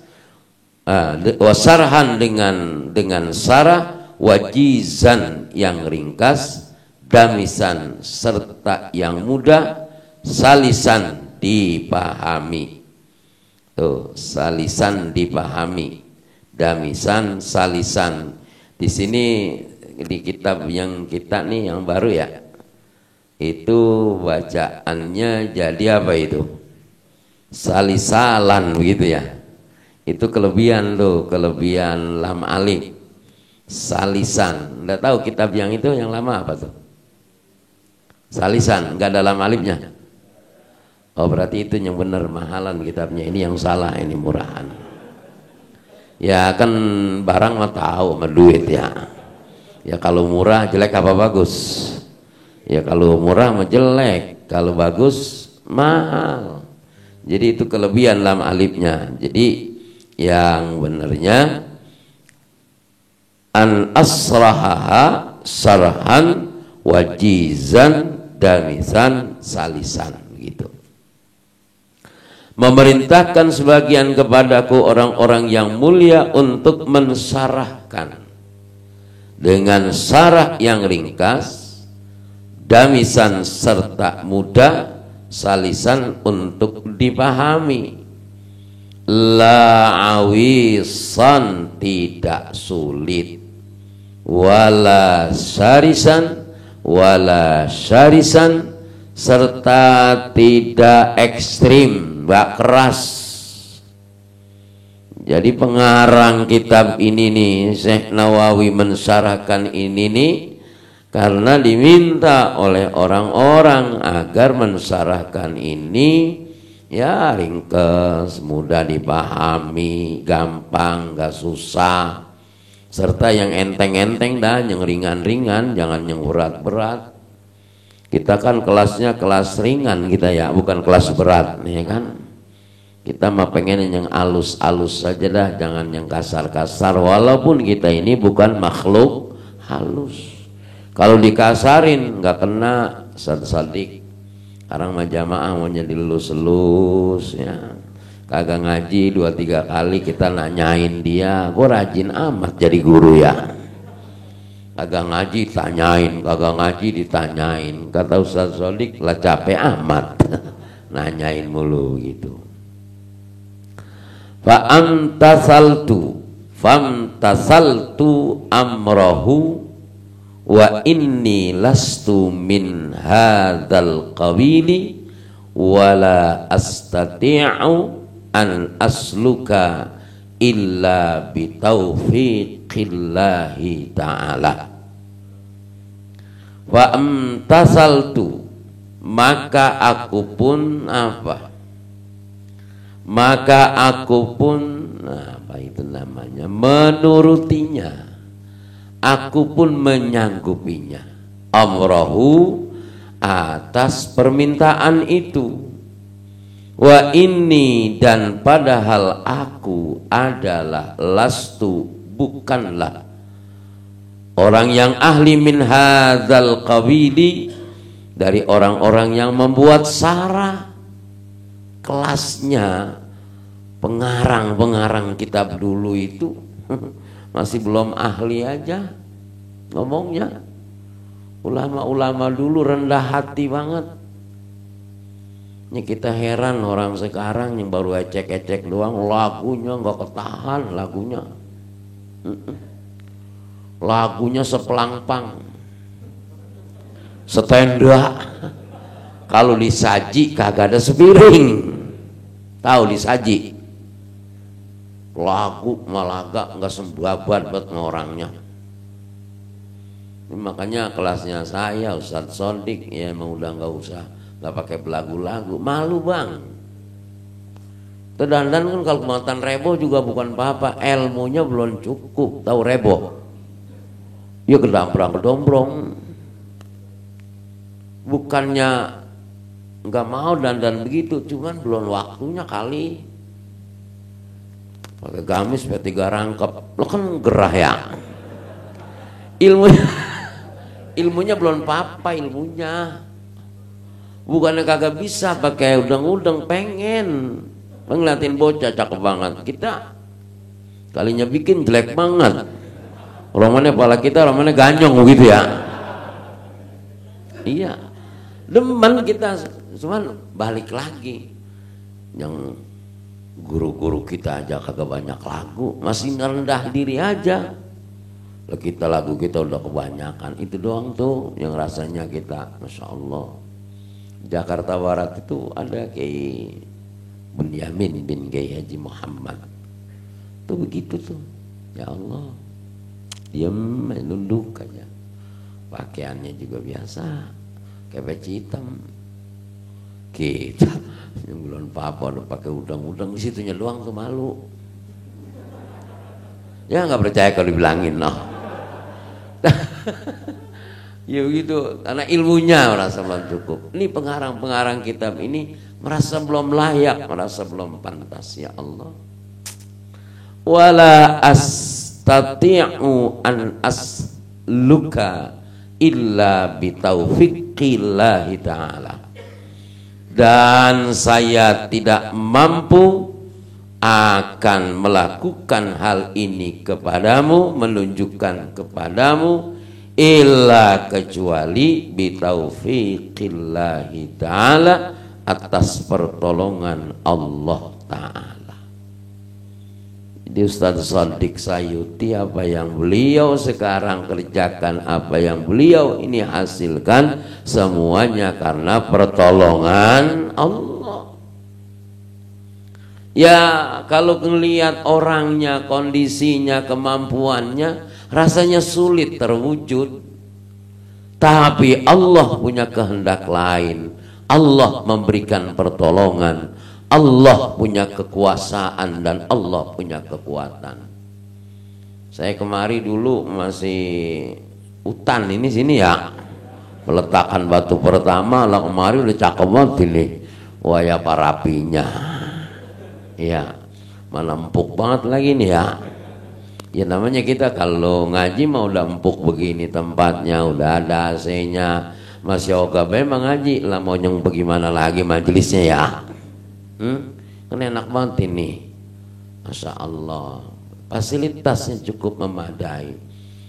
Wasarhan, dengan sarah, wajizan yang ringkas, damisan serta yang mudah, salisan dipahami. Tuh, salisan dipahami, damisan salisan. Di sini di kitab yang kita nih yang baru ya, itu bacaannya jadi apa itu? Salisalan begitu ya. Itu kelebihan tuh, kelebihan lam alif. Salisan. Nggak tahu kitab yang itu yang lama apa tuh? Salisan, nggak ada lam alifnya. Oh berarti itu yang benar, mahalan kitabnya. Ini yang salah, ini murahan. Ya kan barang mah tahu sama duit ya. Ya kalau murah jelek apa bagus? Ya kalau murah mah jelek, kalau bagus mahal. Jadi itu kelebihan lam alifnya. Jadi yang benernya an asrahaha sarhan wajizan damisan salisan gitu. Memerintahkan sebagian kepadaku orang-orang yang mulia untuk mensarahkan dengan sarah yang ringkas, damisan serta mudah, salisan untuk dipahami. La awisan tidak sulit, wala syarisan serta tidak ekstrim, nggak keras. Jadi pengarang kitab ini nih, Syekh Nawawi mensyarahkan ini nih karena diminta oleh orang-orang agar mensyarahkan ini ya ringkas, mudah dipahami, gampang, gak susah, serta yang enteng-enteng dan yang ringan-ringan, jangan yang berat-berat. Kita kan kelasnya kelas ringan kita ya, bukan kelas berat nih kan. Kita mah pengen yang halus-halus saja dah, jangan yang kasar-kasar, walaupun kita ini bukan makhluk halus. Kalau dikasarin nggak kena sadik. Sekarang mah jamaah mau jadi lulus-lulus ya, kagak ngaji 2-3 kali kita nanyain dia, gue rajin amat jadi guru ya. Kagak ngaji tanyain, kagak ngaji ditanyain. Kata Ustaz Sodik lah capek amat nanyain mulu gitu. Famtasaltu amrahu wa inni lastu min hadzal qawili wala astati'u an asluka illa bitaufiqillahi ta'ala. Wa amtasaltu, maka aku pun apa? Maka aku pun apa itu namanya? Menurutinya. Aku pun menyanggupinya, amrahu, atas permintaan itu. Wa inni, dan padahal aku adalah lastu, bukanlah orang yang ahli min hadzal qawili, dari orang-orang yang membuat sarah. Kelasnya pengarang-pengarang kitab dulu itu masih belum ahli aja ngomongnya. Ulama-ulama dulu rendah hati banget. Ini kita heran orang sekarang yang baru ecek-ecek doang, lagunya nggak ketahan, lagunya sepelangpang, setenda. Kalau disaji kagak ada sepiring. Tahu disaji lagu malah nggak sembabat buat orangnya. Ini makanya kelasnya saya Ustadz Sodik ya emang udah nggak pakai lagu-lagu, malu bang. Dandan kan kalau kematan rebo juga bukan apa-apa, ilmunya belum cukup. Tahu rebo ya kedambrang-kedombrong, bukannya nggak mau dandan begitu, cuman belum waktunya kali. Pakai gamis P3 rangkep, lo kan gerah ya. Ilmunya belum apa-apa ilmunya. Bukannya kagak bisa pakai udang-udang, pengen ngeliatin bocah cakep banget. Kita kalinya bikin jelek banget. Romannya kepala kita, romannya ganyong begitu ya. Iya, demen kita, cuman balik lagi. Yang guru-guru kita aja kagak banyak lagu, masih ngerendah diri aja. Lah kita lagu kita udah kebanyakan, itu doang tuh yang rasanya kita, masya Allah. Jakarta Barat itu ada Kiai Bunyamin bin Kiai Haji Muhammad, tuh begitu tuh, ya Allah, diem nunduk aja, pakaiannya juga biasa, kayak peci hitam. Kita yang belum apa-apa udah pakai udang-udang, di situnya doang tuh malu. Ya nggak percaya kalau dibilangin noh. Ya begitu, karena ilmunya merasa belum cukup. Ini pengarang-pengarang kitab ini merasa belum layak, merasa belum pantas, ya Allah. Wala astati'u an asluka illa bitaufiqillahi ta'ala. Dan saya tidak mampu akan melakukan hal ini kepadamu, menunjukkan kepadamu, illa kecuali bitaufiqillahi ta'ala, atas pertolongan Allah Ta'ala. Jadi Ustaz Shadiq Sayuti, apa yang beliau sekarang kerjakan, apa yang beliau ini hasilkan, semuanya karena pertolongan Allah. Ya kalau ngelihat orangnya, kondisinya, kemampuannya, rasanya sulit terwujud. Tapi Allah punya kehendak lain. Allah memberikan pertolongan. Allah punya kekuasaan dan Allah punya kekuatan. Saya kemari dulu masih hutan ini sini ya, meletakkan batu pertama lah, kemari udah cakep banget ini. Wah ya parapinya, ya mana empuk banget lagi nih ya. Ya namanya kita kalau ngaji mah udah empuk begini tempatnya, udah ada AC-nya. Mas Yoga memang ngaji lah, mau nyong bagaimana lagi majelisnya ya. Kan enak banget ini, Masya Allah, fasilitasnya cukup memadai.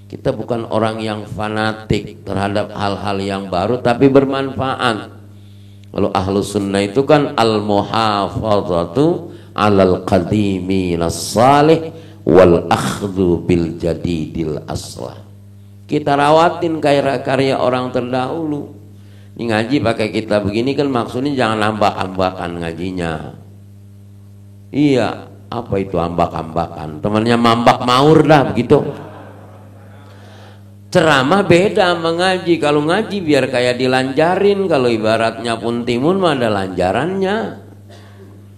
Kita bukan orang yang fanatik terhadap hal-hal yang baru, tapi bermanfaat. Kalau ahlu sunnah itu kan al-muhafazatu alal qadimi nas-salih wal akhdhu bil jadidil aslah. Kita rawatin karya-karya orang terdahulu. Ini ngaji pakai kita begini kan maksudnya jangan ambak-ambakan ngajinya. Iya, apa itu ambak-ambakan? Temannya mambak maur dah begitu. Ceramah beda mengaji. Kalau ngaji biar kayak dilanjarin. Kalau ibaratnya pun timun mah ada lanjarannya.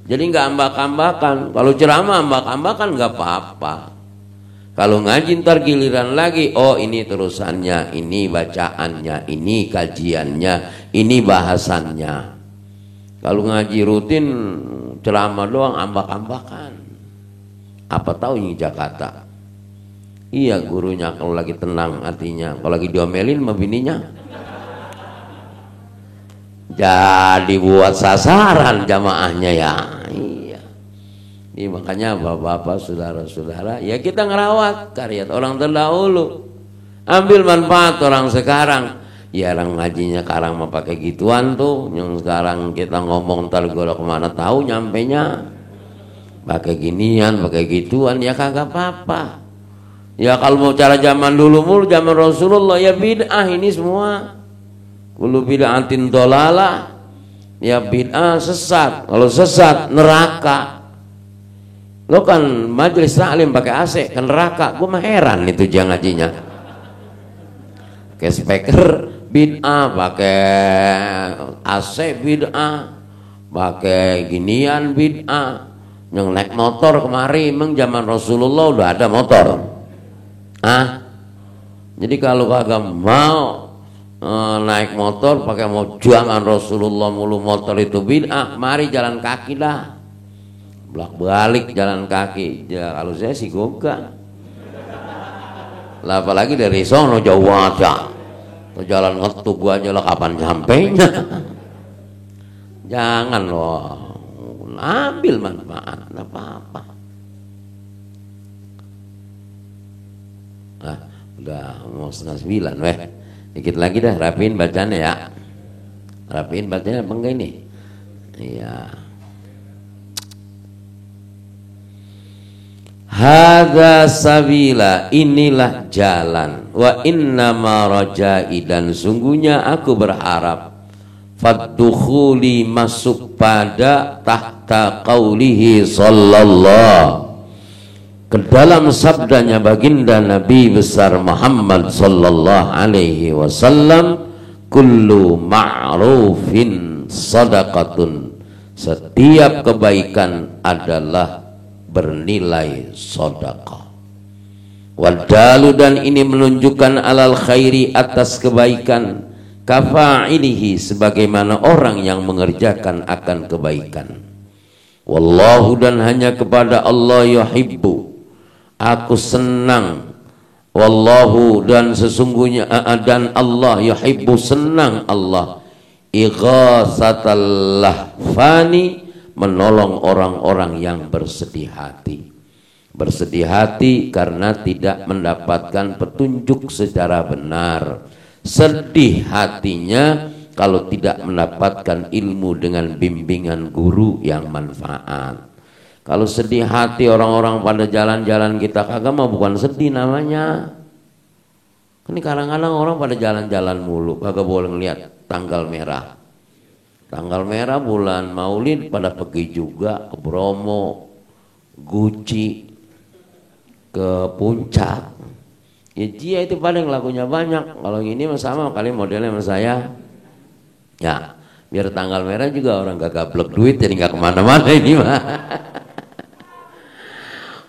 Jadi nggak ambak-ambakan. Kalau ceramah ambak-ambakan nggak apa-apa. Kalau ngaji ntar giliran lagi, oh ini terusannya, ini bacaannya, ini kajiannya, ini bahasannya. Kalau ngaji rutin ceramah doang ambak-ambakan. Apa tahu ini Jakarta? Iya gurunya kalau lagi tenang hatinya, kalau lagi diomelin sama bininya. Jadi buat sasaran jamaahnya ya. Iya, makanya bapak-bapak, saudara-saudara, ya kita ngerawat karya orang terdahulu, ambil manfaat orang sekarang. Ya orang ngajinya sekarang mau pakai gituan tuh, yang sekarang kita ngomong ntar gue kemana tahu nyampe nya pakai ginian, pakai gituan, ya kagak apa-apa. Ya kalau mau cara zaman dulu mulu, zaman Rasulullah ya bid'ah ini semua. Kullu bid'atin dolalah, ya bid'ah sesat. Kalau sesat neraka. Lo kan majelis taklim pakai AC kan neraka, gue mah heran itu jangan ngajinya. Pakai speaker bid'ah, pakai AC bid'ah, pakai ginian bid'ah. Yang naik motor kemari, emang zaman Rasulullah udah ada motor. Jadi kalau kagak mau naik motor pakai mau zaman Rasulullah mulu motor itu bid'ah, mari jalan kaki dah. Bolak-balik jalan kaki. Ya kalau saya sih goga. Lah apalagi dari sono jauh aja. Jalan ngetuk gua aja lah kapan sampainya. Jangan loh. Ambil manfaat, enggak apa-apa. Nah, udah mau 8:30 weh. Dikit lagi dah, rapiin bacanya ya. Rapiin bacanya apa enggak ini? Iya. Hadza sabila, inilah jalan. Wa innama rajai, dan sungguhnya aku berharap faddukhuli, masuk pada tahta qaulihi sallallahu, ke dalam sabdanya baginda Nabi besar Muhammad sallallahu alaihi wasallam, kullu ma'rufin sadaqatun, setiap kebaikan adalah bernilai sedekah. Wadalu, dan ini menunjukkan alal khairi, atas kebaikan, kafa'ilihi, sebagaimana orang yang mengerjakan akan kebaikan. Wallahu, dan hanya kepada Allah, yuhibbu, aku senang, wallahu dan sesungguhnya dan Allah yuhibbu senang Allah, ighasatal lahfani menolong orang-orang yang bersedih hati. Bersedih hati karena tidak mendapatkan petunjuk secara benar. Sedih hatinya kalau tidak mendapatkan ilmu dengan bimbingan guru yang manfaat. Kalau sedih hati orang-orang pada jalan-jalan kita kagak mah bukan sedih namanya. Ini kadang-kadang orang pada jalan-jalan mulu kagak boleh ngeliat tanggal merah. Tanggal merah bulan Maulid pada pergi juga ke Bromo, Guci, ke Puncak. Ya dia itu paling lakunya banyak. Kalau ini sama kali modelnya sama saya. Ya biar tanggal merah juga orang gak gablek duit jadi gak kemana-mana ini mah.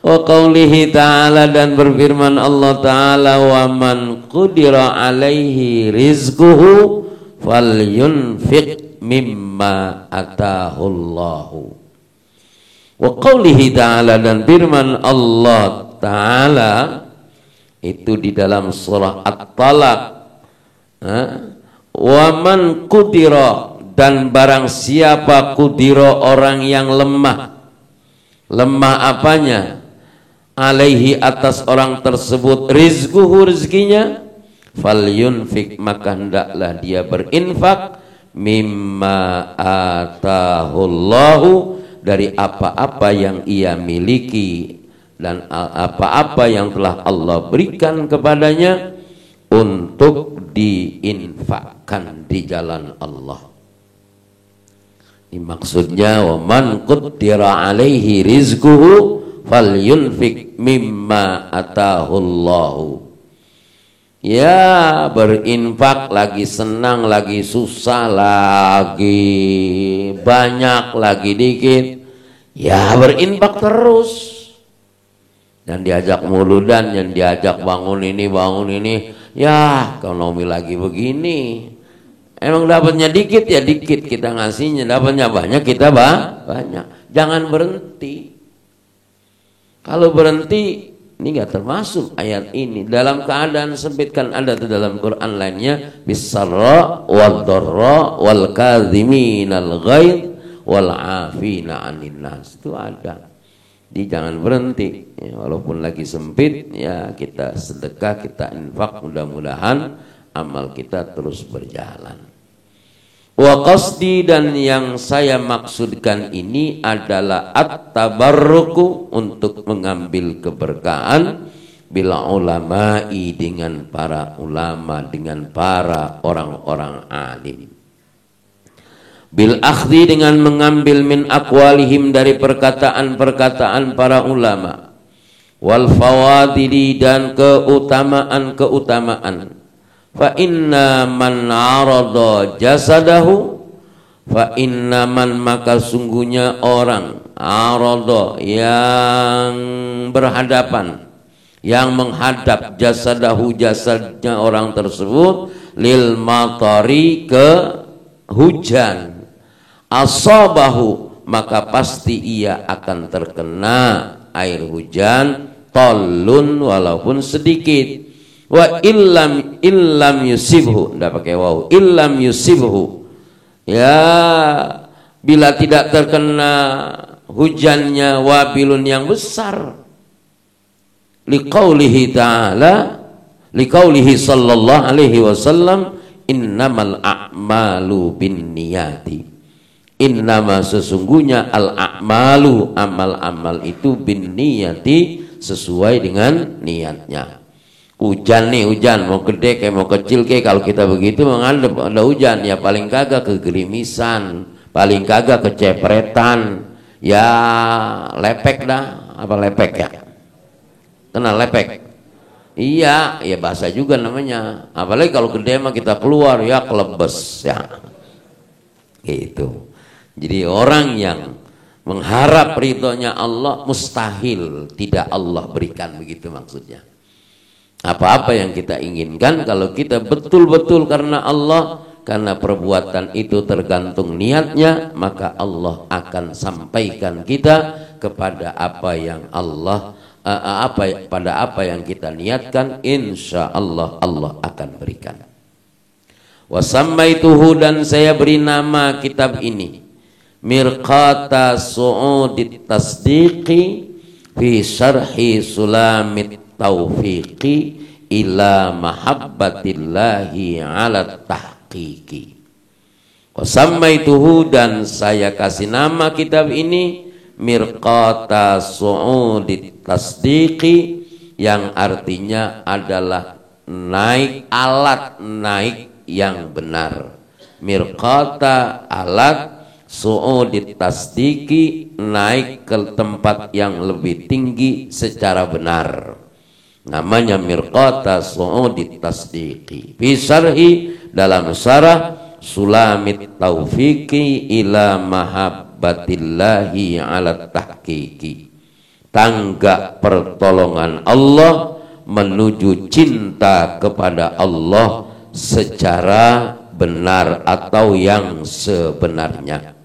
Wa qawlihi ta'ala dan berfirman Allah ta'ala wa man qudira alaihi rizquhu falyunfiq mimma atahullahu. Wa qawlihi ta'ala dan firman Allah ta'ala itu di dalam surah At-Talaq, wa man qudira dan barang siapa qudira orang yang lemah. Lemah apanya? Alaihi atas orang tersebut rizquhu rezekinya, falyunfik maka hendaklah dia berinfak mimma atahullahu dari apa-apa yang ia miliki dan apa-apa yang telah Allah berikan kepadanya untuk diinfakkan di jalan Allah. Ini maksudnya wa man qaddara alaihi rizquhu falyunfik mimma atahullahu. Ya berinfak lagi senang lagi susah lagi banyak lagi dikit ya berinfak terus. Dan diajak muludan yang diajak bangun ini ya ekonomi lagi begini. Emang dapatnya dikit ya dikit kita ngasihnya, dapatnya banyak kita banyak. Jangan berhenti. Kalau berhenti ini nggak termasuk ayat ini. Dalam keadaan sempit kan ada tuh dalam Quran lainnya bisarra wad dharra wal kadhiminal ghaidh wal afina 'anil nas. Itu ada. Jadi jangan berhenti ya, walaupun lagi sempit ya kita sedekah, kita infak, mudah-mudahan amal kita terus berjalan. Wa qasdi dan yang saya maksudkan ini adalah at-tabarruku untuk mengambil keberkahan bila ulama'i dengan para ulama, dengan para orang-orang alim. Bil akhdi dengan mengambil min aqwalihim dari perkataan-perkataan para ulama. Wal fawadili dan keutamaan-keutamaan. Fa inna man arada jasadahu fa inna man maka sungguhnya orang arada yang berhadapan yang menghadap jasadahu jasadnya orang tersebut lil matari ke hujan asabahu maka pasti ia akan terkena air hujan tolun walaupun sedikit. Wa illam yusibhu, enggak pakai waw, illam yusibhu ya bila tidak terkena hujannya wabilun yang besar liqaulihi ta'ala liqaulihi sallallahu alaihi wasallam innamal a'malu binniyati. Innama sesungguhnya al a'malu amal-amal itu binniyati sesuai dengan niatnya. Hujan nih hujan mau gede kayak mau kecil kayak kalau kita begitu menghadap ada hujan ya paling kagak kegerimisan, paling kagak kecepretan, ya lepek dah. Apa lepek ya? Kenal lepek? Iya, ya bahasa juga namanya. Apalagi kalau gede mah kita keluar ya kelebes ya. Gitu. Jadi orang yang mengharap ridhonya Allah mustahil tidak Allah berikan, begitu maksudnya. Apa-apa yang kita inginkan kalau kita betul-betul karena Allah, karena perbuatan itu tergantung niatnya, maka Allah akan sampaikan kita kepada apa yang Allah pada apa yang kita niatkan, insya Allah Allah akan berikan. Wasammaituhu, dan saya beri nama kitab ini Mirqata Su'udit Tasdiqi fi Syarhi Sulamit Taufiqi ila Mahabbatillahi ala Tahqiqi. Wasammaituhu, dan saya kasih nama kitab ini Mirqata Su'udit Tasdiqi, yang artinya adalah alat naik yang benar. Mirqata, alat, Su'udit Tasdiqi, naik ke tempat yang lebih tinggi secara benar. Namanya Mirqata Su'udit Tasdiqi fi syarhi, dalam syarah Sulamit Taufiqi ila Mahabbatillahi ala Tahqiqi, tangga pertolongan Allah menuju cinta kepada Allah secara benar atau yang sebenarnya.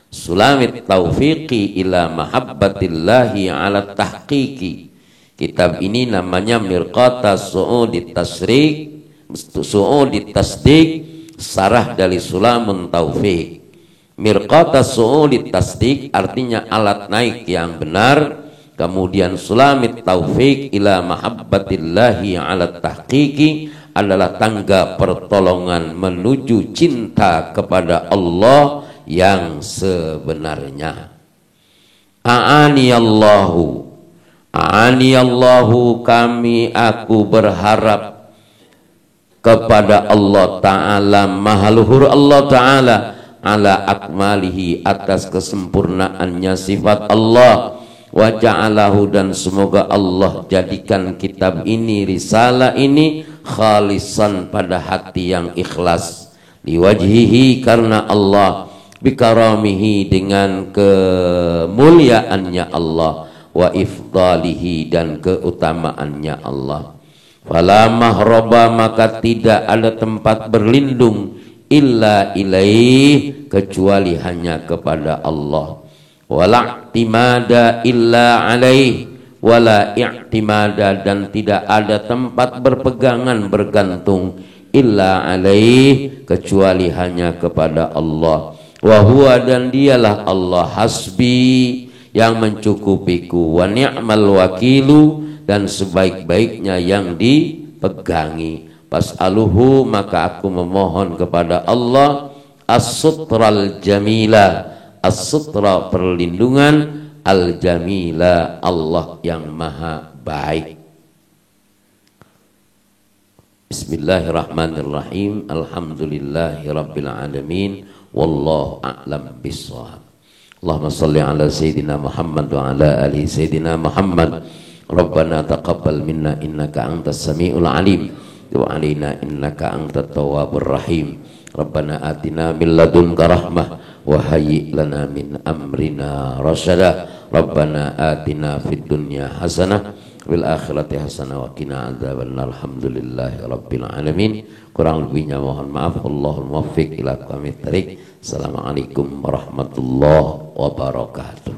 Sulamit Taufiqi ila Mahabbatillahi ala Tahqiqi, kitab ini namanya Mirqata Su'udit Tasdiq, sarah dari Sulamun Taufiq. Mirqata Su'udit Tasdiq artinya alat naik yang benar. Kemudian Sulamit Taufiq ila Mahabbatillahi ala Tahqiqi adalah tangga pertolongan menuju cinta kepada Allah yang sebenarnya. A'aniyallahu, aku berharap kepada Allah Ta'ala, maha luhur Allah Ta'ala, ala akmalihi, atas kesempurnaannya sifat Allah, wa ja'alahu, dan semoga Allah jadikan kitab ini, risalah ini, khalisan, pada hati yang ikhlas, liwajhihi, karena Allah, bikaramihi, dengan kemuliaannya Allah, wa ifdalihi, dan keutamaannya Allah. Fala mahroba, maka tidak ada tempat berlindung, illa ilaih, kecuali hanya kepada Allah. Wala i'timada illa alaih, wala i'timada, dan tidak ada tempat berpegangan bergantung, illa alaih, kecuali hanya kepada Allah. Wa huwa, dan dialah Allah, hasbi, yang mencukupiku, wa ni'mal wakilu, dan sebaik-baiknya yang dipegangi. Fas'aluhu, maka aku memohon kepada Allah, as-sutral jamila, as-sutra, perlindungan, al-jamila, Allah yang maha baik. Bismillahirrahmanirrahim. Alhamdulillahi rabbil alamin, wallahu a'lam bissawab. Allahumma salli ala sayyidina Muhammad wa ala ali sayyidina Muhammad. Rabbana taqabbal minna innaka antas samiul alim wa alaina innaka antat tawwabur rahim. Rabbana atina min ladunka rahmah wa hayyi lana min amrina rasyada. Rabbana atina fid dunya hasanah wal akhirati hasanah wa qina adzabannar. Alhamdulillahi rabbil alamin. Kurang lebihnya mohon maaf. Allahul muwaffiq ila aqwamit thariq. Assalamualaikum warahmatullahi wabarakatuh.